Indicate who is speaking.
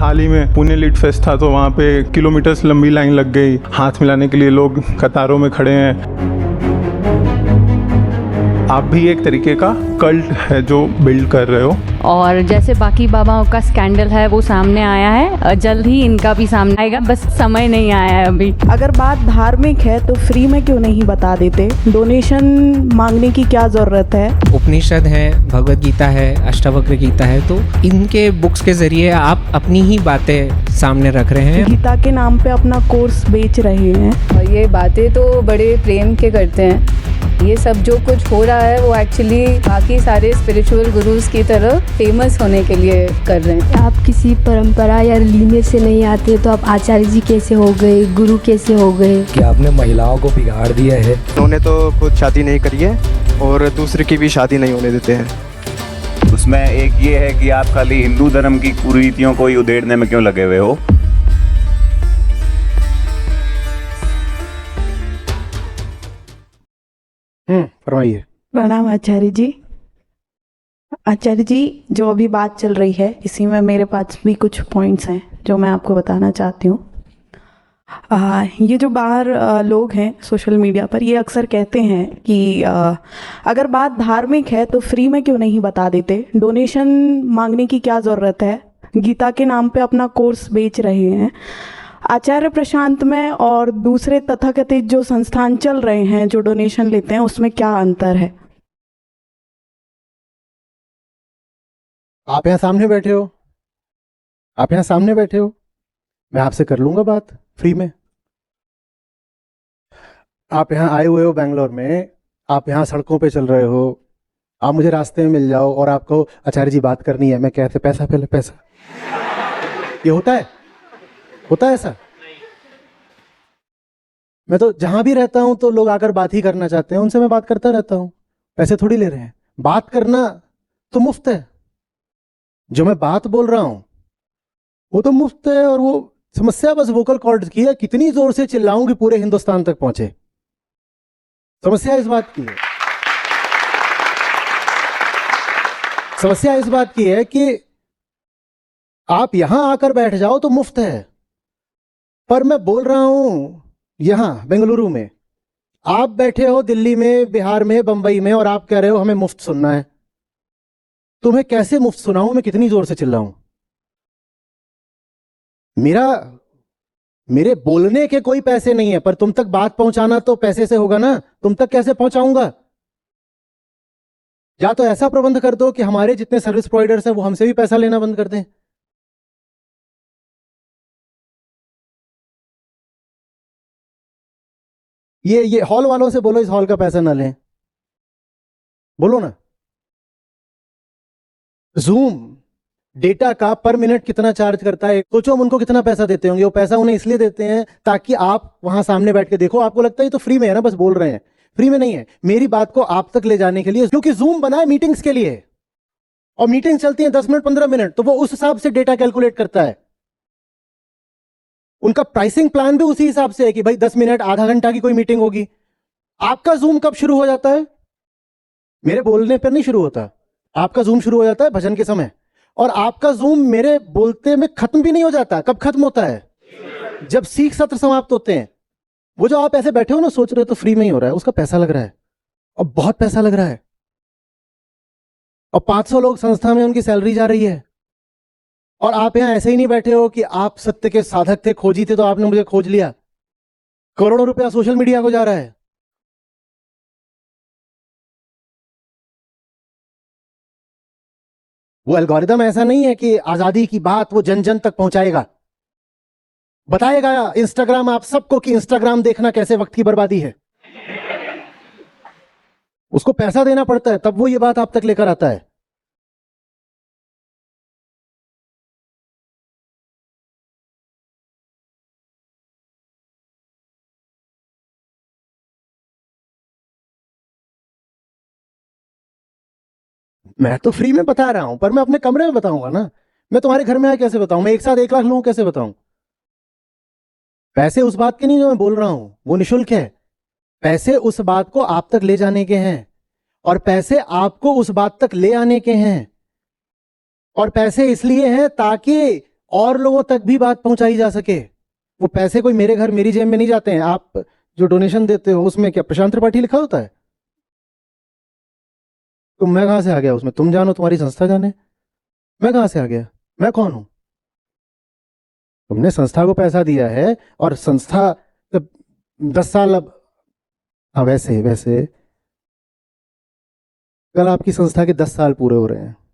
Speaker 1: हाल ही में Pune lit fest था, तो वहाँ पे किलोमीटर्स लंबी लाइन लग गई, हाथ मिलाने के लिए लोग कतारों में खड़े हैं। आप भी एक तरीके का कल्ट है जो बिल्ड कर रहे हो।
Speaker 2: और जैसे बाकी बाबाओं का स्कैंडल है वो सामने आया है, जल्द ही इनका भी सामने आएगा, बस समय नहीं आया है अभी।
Speaker 3: अगर बात धार्मिक है तो फ्री में क्यों नहीं बता देते? डोनेशन मांगने की क्या ज़रूरत है?
Speaker 4: उपनिषद है, भगवद गीता है, अष्टावक्र गीता है, तो इनके बुक्स के ज़रिए आप अपनी ही बातें सामने रख रहे हैं।
Speaker 3: गीता के नाम पे अपना कोर्स बेच रहे हैं।
Speaker 5: और ये बातें तो बड़े प्रेम के करते हैं। ये सब जो कुछ हो रहा है वो एक्चुअली बाकी सारे स्पिरिचुअल गुरुज की तरह फेमस होने के लिए कर रहे हैं।
Speaker 6: आप किसी परंपरा या लिनेज से नहीं आते तो आप आचार्य जी कैसे हो गए, गुरु कैसे हो गए?
Speaker 7: कि आपने महिलाओं को बिगाड़ दिया है।
Speaker 8: उन्होंने तो खुद शादी नहीं करी है और दूसरे की भी शादी नहीं होने देते हैं।
Speaker 9: उसमें एक ये है कि आप खाली हिंदू धर्म की कुरीतियों को ही उधेड़ने में क्यों लगे हुए हो।
Speaker 7: फरमाइए।
Speaker 3: प्रणाम आचार्य जी। आचार्य जी, जो अभी बात चल रही है इसी में मेरे पास भी कुछ पॉइंट्स हैं जो मैं आपको बताना चाहती हूँ। ये जो बाहर लोग हैं सोशल मीडिया पर, ये अक्सर कहते हैं कि अगर बात धार्मिक है तो फ्री में क्यों नहीं बता देते? डोनेशन मांगने की क्या ज़रूरत है? गीता के नाम पे अपना कोर्स बेच रहे हैं। आचार्य प्रशांत में और दूसरे तथाकथित जो संस्थान चल रहे हैं जो डोनेशन लेते हैं, उसमें क्या अंतर है?
Speaker 7: आप यहाँ सामने बैठे हो, आप यहाँ सामने बैठे हो, मैं आपसे कर लूंगा बात फ्री में। आप यहाँ आए हुए हो बैंगलोर में, आप यहाँ सड़कों पे चल रहे हो, आप मुझे रास्ते में मिल जाओ और आपको आचार्य जी बात करनी है, मैं कहते पैसा पहले पैसा। ये होता है? होता है ऐसा? मैं तो जहां भी रहता हूं तो लोग आकर बात ही करना चाहते हैं, उनसे मैं बात करता रहता हूं, पैसे थोड़ी ले रहे हैं। बात करना तो मुफ्त है, जो मैं बात बोल रहा हूं वो तो मुफ्त है। और वो समस्या बस वोकल कॉर्ड्स की है, कितनी जोर से चिल्लाऊं कि पूरे हिंदुस्तान तक पहुंचे। समस्या इस बात की है, समस्या इस बात की है कि आप यहां आकर बैठ जाओ तो मुफ्त है, पर मैं बोल रहा हूं यहां बेंगलुरु में, आप बैठे हो दिल्ली में, बिहार में, बंबई में, और आप कह रहे हो हमें मुफ्त सुनना है। तुम्हें कैसे मुफ्त सुनाऊं? मैं कितनी जोर से चिल्लाऊं? मेरे बोलने के कोई पैसे नहीं है, पर तुम तक बात पहुंचाना तो पैसे से होगा ना। तुम तक कैसे पहुंचाऊंगा? या तो ऐसा प्रबंध कर दो कि हमारे जितने सर्विस प्रोवाइडर्स हैं वो हमसे भी पैसा लेना बंद कर दें। ये हॉल वालों से बोलो इस हॉल का पैसा ना लें, बोलो ना। जूम डेटा का पर मिनट कितना चार्ज करता है, सोचो हम उनको कितना पैसा देते होंगे। वो पैसा उन्हें इसलिए देते हैं ताकि आप वहां सामने बैठ के देखो। आपको लगता है ये तो फ्री में है ना, बस बोल रहे हैं। फ्री में नहीं है, मेरी बात को आप तक ले जाने के लिए, क्योंकि जूम बना है मीटिंग्स के लिए, और मीटिंग चलती है 10 मिनट 15 मिनट, तो वो उस हिसाब से डेटा कैलकुलेट करता है। उनका प्राइसिंग प्लान भी उसी हिसाब से है कि भाई 10 मिनट आधा घंटा की कोई मीटिंग होगी। आपका जूम कब शुरू हो जाता है? मेरे बोलने पर नहीं शुरू होता, आपका जूम शुरू हो जाता है भजन के समय, और आपका जूम मेरे बोलते में खत्म भी नहीं हो जाता। कब खत्म होता है? जब सीख सत्र समाप्त होते हैं। वो जो आप ऐसे बैठे हो ना, सोच रहे हो तो फ्री में ही हो रहा है, उसका पैसा लग रहा है, और बहुत पैसा लग रहा है, और 500 लोग संस्था में उनकी सैलरी जा रही है। और आप यहां ऐसे ही नहीं बैठे हो कि आप सत्य के साधक थे, खोजी थे तो आपने मुझे खोज लिया। करोड़ों रुपया सोशल मीडिया को जा रहा है। वो एल्गोरिदम ऐसा नहीं है कि आजादी की बात वो जन जन तक पहुंचाएगा, बताएगा इंस्टाग्राम आप सबको कि इंस्टाग्राम देखना कैसे वक्त की बर्बादी है। उसको पैसा देना पड़ता है तब वो ये बात आप तक लेकर आता है। मैं तो फ्री में बता रहा हूं, पर मैं अपने कमरे में बताऊंगा ना। मैं तुम्हारे घर में आया कैसे बताऊं? मैं एक साथ 1 लाख लोगों को कैसे बताऊं? पैसे उस बात के नहीं जो मैं बोल रहा हूं, वो निशुल्क है। पैसे उस बात को आप तक ले जाने के हैं, और पैसे आपको उस बात तक ले आने के हैं। और पैसे इसलिए हैं ताकि और लोगों तक भी बात पहुंचाई जा सके। वो पैसे कोई मेरे घर मेरी जेब में नहीं जाते हैं। आप जो डोनेशन देते हो उसमें क्या प्रशांत त्रिपाठी लिखा होता है? तो मैं कहां से आ गया उसमें? तुम जानो, तुम्हारी संस्था जाने, मैं कहां से आ गया? मैं कौन हूं? तुमने संस्था को पैसा दिया है और संस्था 10 साल अब, हाँ वैसे कल आपकी संस्था के 10 साल पूरे हो रहे हैं।